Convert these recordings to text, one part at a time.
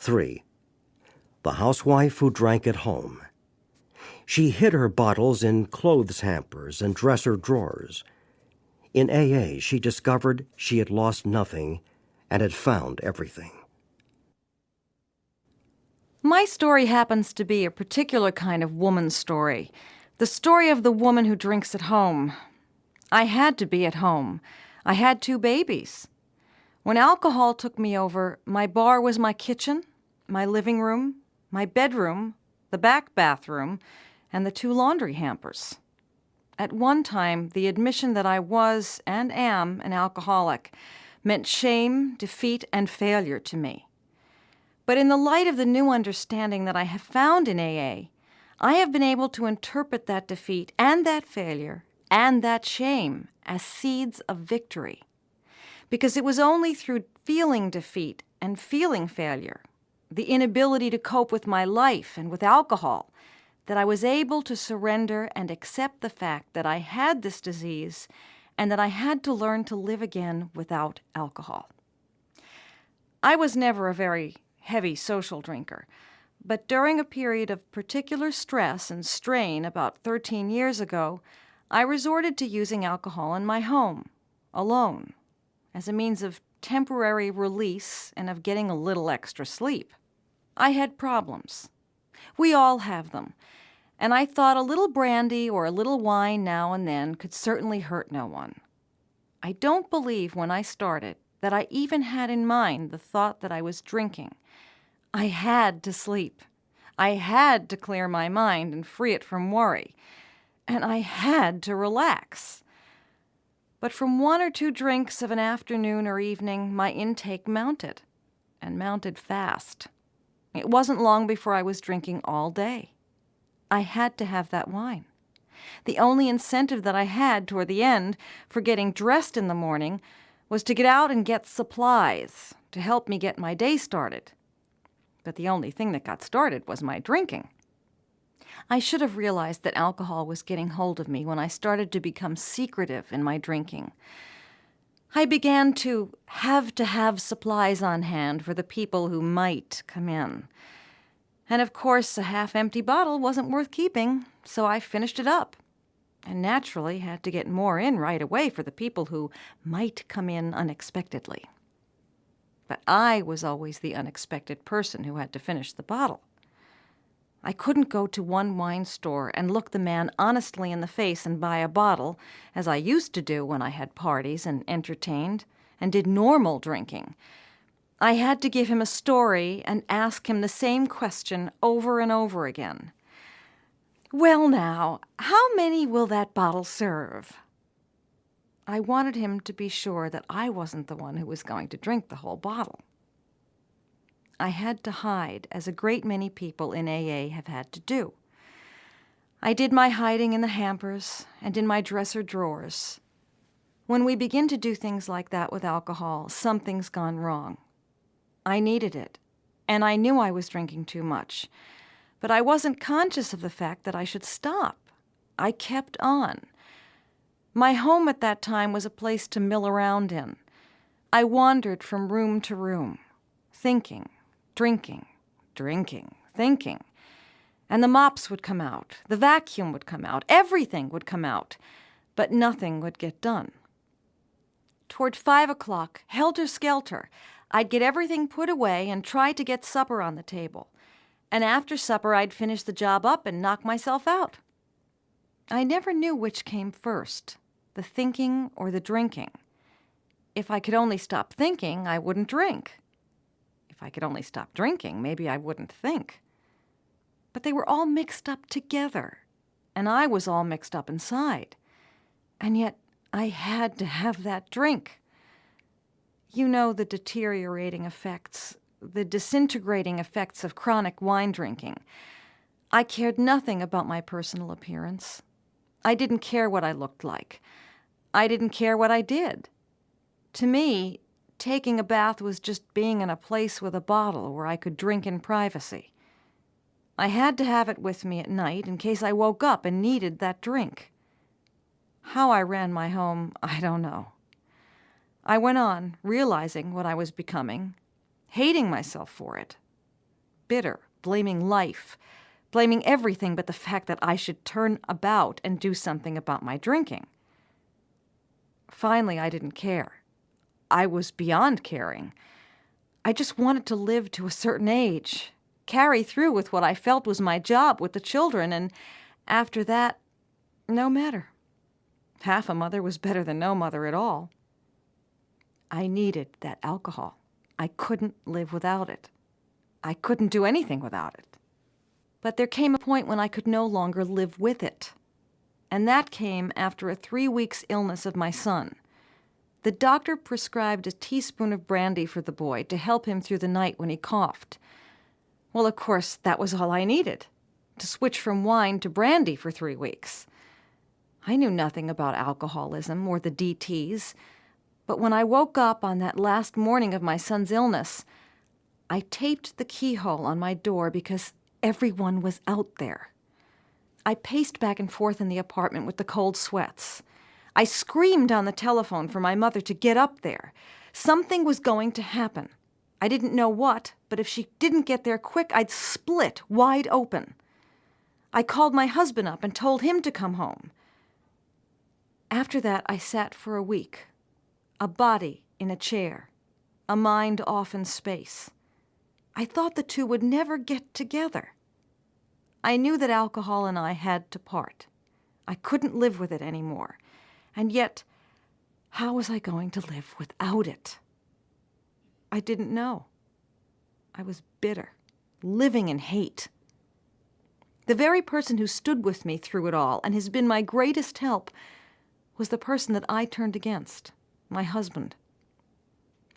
3. The housewife who drank at home. She hid her bottles in clothes hampers and dresser drawers. In AA, she discovered she had lost nothing and had found everything. My story happens to be a particular kind of woman's story, the story of the woman who drinks at home. I had to be at home. I had 2 babies. When alcohol took me over, my bar was my kitchen, my living room, my bedroom, the back bathroom, and the 2 laundry hampers. At one time, the admission that I was and am an alcoholic meant shame, defeat, and failure to me. But in the light of the new understanding that I have found in AA, I have been able to interpret that defeat and that failure and that shame as seeds of victory. Because it was only through feeling defeat and feeling failure, the inability to cope with my life and with alcohol, that I was able to surrender and accept the fact that I had this disease and that I had to learn to live again without alcohol. I was never a very heavy social drinker, but during a period of particular stress and strain about 13 years ago, I resorted to using alcohol in my home, alone, as a means of temporary release and of getting a little extra sleep. I had problems. We all have them, and I thought a little brandy or a little wine now and then could certainly hurt no one. I don't believe when I started that I even had in mind the thought that I was drinking. I had to sleep. I had to clear my mind and free it from worry. And I had to relax. But from 1 or 2 drinks of an afternoon or evening, my intake mounted, and mounted fast. It wasn't long before I was drinking all day. I had to have that wine. The only incentive that I had toward the end for getting dressed in the morning was to get out and get supplies to help me get my day started. But the only thing that got started was my drinking. I should have realized that alcohol was getting hold of me when I started to become secretive in my drinking. I began to have supplies on hand for the people who might come in. And of course, a half-empty bottle wasn't worth keeping, so I finished it up. And naturally had to get more in right away for the people who might come in unexpectedly. But I was always the unexpected person who had to finish the bottle. I couldn't go to one wine store and look the man honestly in the face and buy a bottle, as I used to do when I had parties and entertained and did normal drinking. I had to give him a story and ask him the same question over and over again. Well now, how many will that bottle serve? I wanted him to be sure that I wasn't the one who was going to drink the whole bottle. I had to hide, as a great many people in AA have had to do. I did my hiding in the hampers and in my dresser drawers. When we begin to do things like that with alcohol, something's gone wrong. I needed it, and I knew I was drinking too much, but I wasn't conscious of the fact that I should stop. I kept on. My home at that time was a place to mill around in. I wandered from room to room, thinking, drinking, thinking. And the mops would come out, the vacuum would come out, everything would come out, but nothing would get done. Toward 5 o'clock, helter-skelter, I'd get everything put away and try to get supper on the table. And after supper, I'd finish the job up and knock myself out. I never knew which came first, the thinking or the drinking. If I could only stop thinking, I wouldn't drink. If I could only stop drinking, maybe I wouldn't think. But they were all mixed up together, and I was all mixed up inside. And yet, I had to have that drink. You know the deteriorating effects, the disintegrating effects of chronic wine drinking. I cared nothing about my personal appearance. I didn't care what I looked like. I didn't care what I did. To me, taking a bath was just being in a place with a bottle where I could drink in privacy. I had to have it with me at night in case I woke up and needed that drink. How I ran my home, I don't know. I went on, realizing what I was becoming, hating myself for it, bitter, blaming life, blaming everything but the fact that I should turn about and do something about my drinking. Finally, I didn't care. I was beyond caring. I just wanted to live to a certain age, carry through with what I felt was my job with the children, and after that, no matter. Half a mother was better than no mother at all. I needed that alcohol. I couldn't live without it. I couldn't do anything without it. But there came a point when I could no longer live with it. And that came after a 3 weeks illness of my son. The doctor prescribed a teaspoon of brandy for the boy to help him through the night when he coughed. Well, of course, that was all I needed, to switch from wine to brandy for 3 weeks. I knew nothing about alcoholism or the DTs, but when I woke up on that last morning of my son's illness, I taped the keyhole on my door because everyone was out there. I paced back and forth in the apartment with the cold sweats. I screamed on the telephone for my mother to get up there. Something was going to happen. I didn't know what, but if she didn't get there quick, I'd split wide open. I called my husband up and told him to come home. After that, I sat for a week, a body in a chair, a mind off in space. I thought the two would never get together. I knew that alcohol and I had to part. I couldn't live with it anymore. And yet, how was I going to live without it? I didn't know. I was bitter, living in hate. The very person who stood with me through it all and has been my greatest help was the person that I turned against, my husband.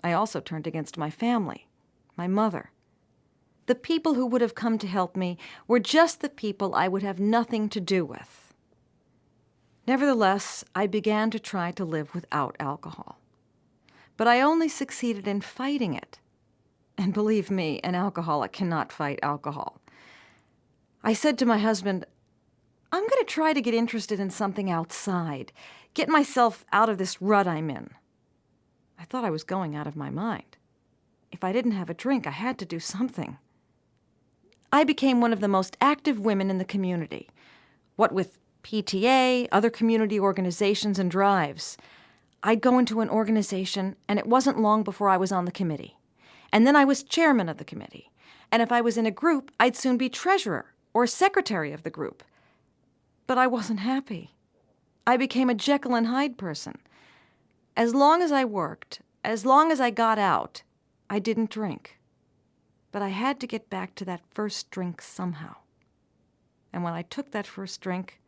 I also turned against my family, my mother. The people who would have come to help me were just the people I would have nothing to do with. Nevertheless, I began to try to live without alcohol. But I only succeeded in fighting it. And believe me, an alcoholic cannot fight alcohol. I said to my husband, I'm going to try to get interested in something outside, get myself out of this rut I'm in. I thought I was going out of my mind. If I didn't have a drink, I had to do something. I became one of the most active women in the community, what with PTA, other community organizations, and drives. I'd go into an organization, and it wasn't long before I was on the committee. And then I was chairman of the committee. And if I was in a group, I'd soon be treasurer or secretary of the group. But I wasn't happy. I became a Jekyll and Hyde person. As long as I worked, as long as I got out, I didn't drink. But I had to get back to that first drink somehow. And when I took that first drink,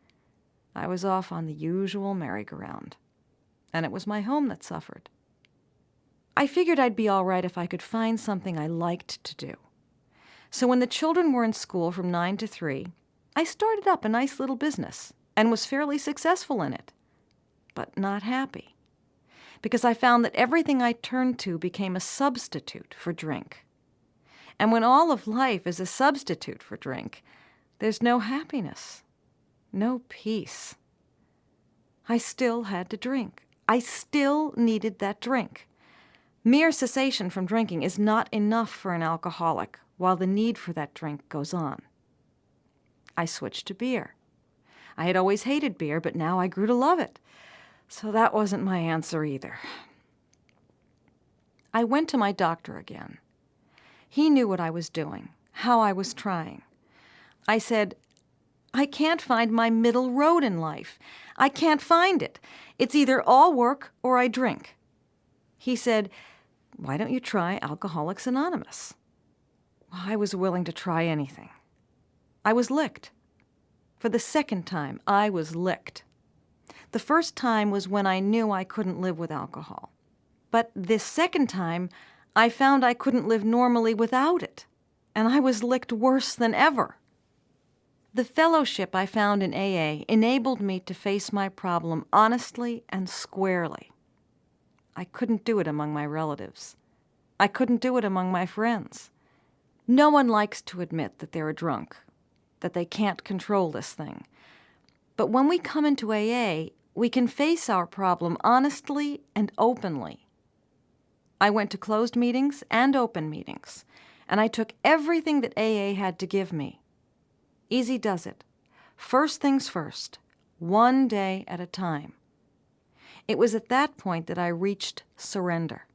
I was off on the usual merry-go-round. And it was my home that suffered. I figured I'd be all right if I could find something I liked to do. So when the children were in school from 9 to 3, I started up a nice little business and was fairly successful in it, but not happy, because I found that everything I turned to became a substitute for drink. And when all of life is a substitute for drink, there's no happiness, no peace. I still had to drink. I still needed that drink. Mere cessation from drinking is not enough for an alcoholic while the need for that drink goes on. I switched to beer. I had always hated beer, but now I grew to love it. So that wasn't my answer either. I went to my doctor again. He knew what I was doing, how I was trying. I said, I can't find my middle road in life. I can't find it. It's either all work or I drink. He said, why don't you try Alcoholics Anonymous? Well, I was willing to try anything. I was licked. For the second time, I was licked. The first time was when I knew I couldn't live with alcohol. But this second time, I found I couldn't live normally without it, and I was licked worse than ever. The fellowship I found in AA enabled me to face my problem honestly and squarely. I couldn't do it among my relatives. I couldn't do it among my friends. No one likes to admit that they're a drunk, that they can't control this thing. But when we come into AA, we can face our problem honestly and openly. I went to closed meetings and open meetings, and I took everything that AA had to give me. Easy does it. First things first, one day at a time. It was at that point that I reached surrender.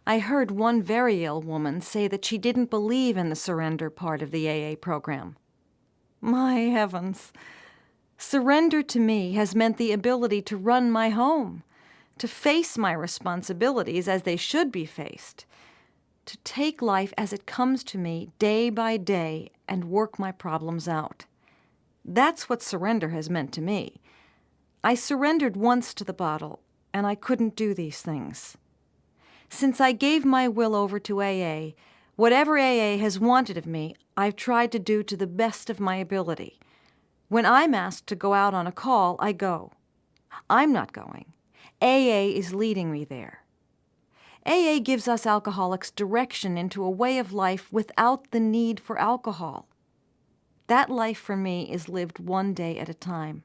I heard one very ill woman say that she didn't believe in the surrender part of the AA program. My heavens! Surrender to me has meant the ability to run my home, to face my responsibilities as they should be faced, to take life as it comes to me day by day and work my problems out. That's what surrender has meant to me. I surrendered once to the bottle, and I couldn't do these things. Since I gave my will over to AA, whatever AA has wanted of me, I've tried to do to the best of my ability. When I'm asked to go out on a call, I go. I'm not going. AA is leading me there. AA gives us alcoholics direction into a way of life without the need for alcohol. That life for me is lived one day at a time,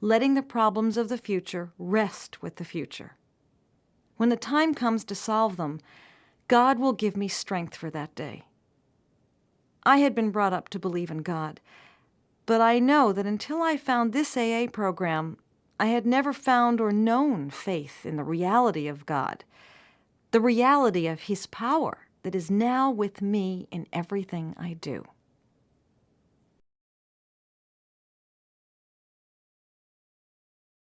letting the problems of the future rest with the future. When the time comes to solve them, God will give me strength for that day. I had been brought up to believe in God, but I know that until I found this AA program, I had never found or known faith in the reality of God, the reality of His power that is now with me in everything I do.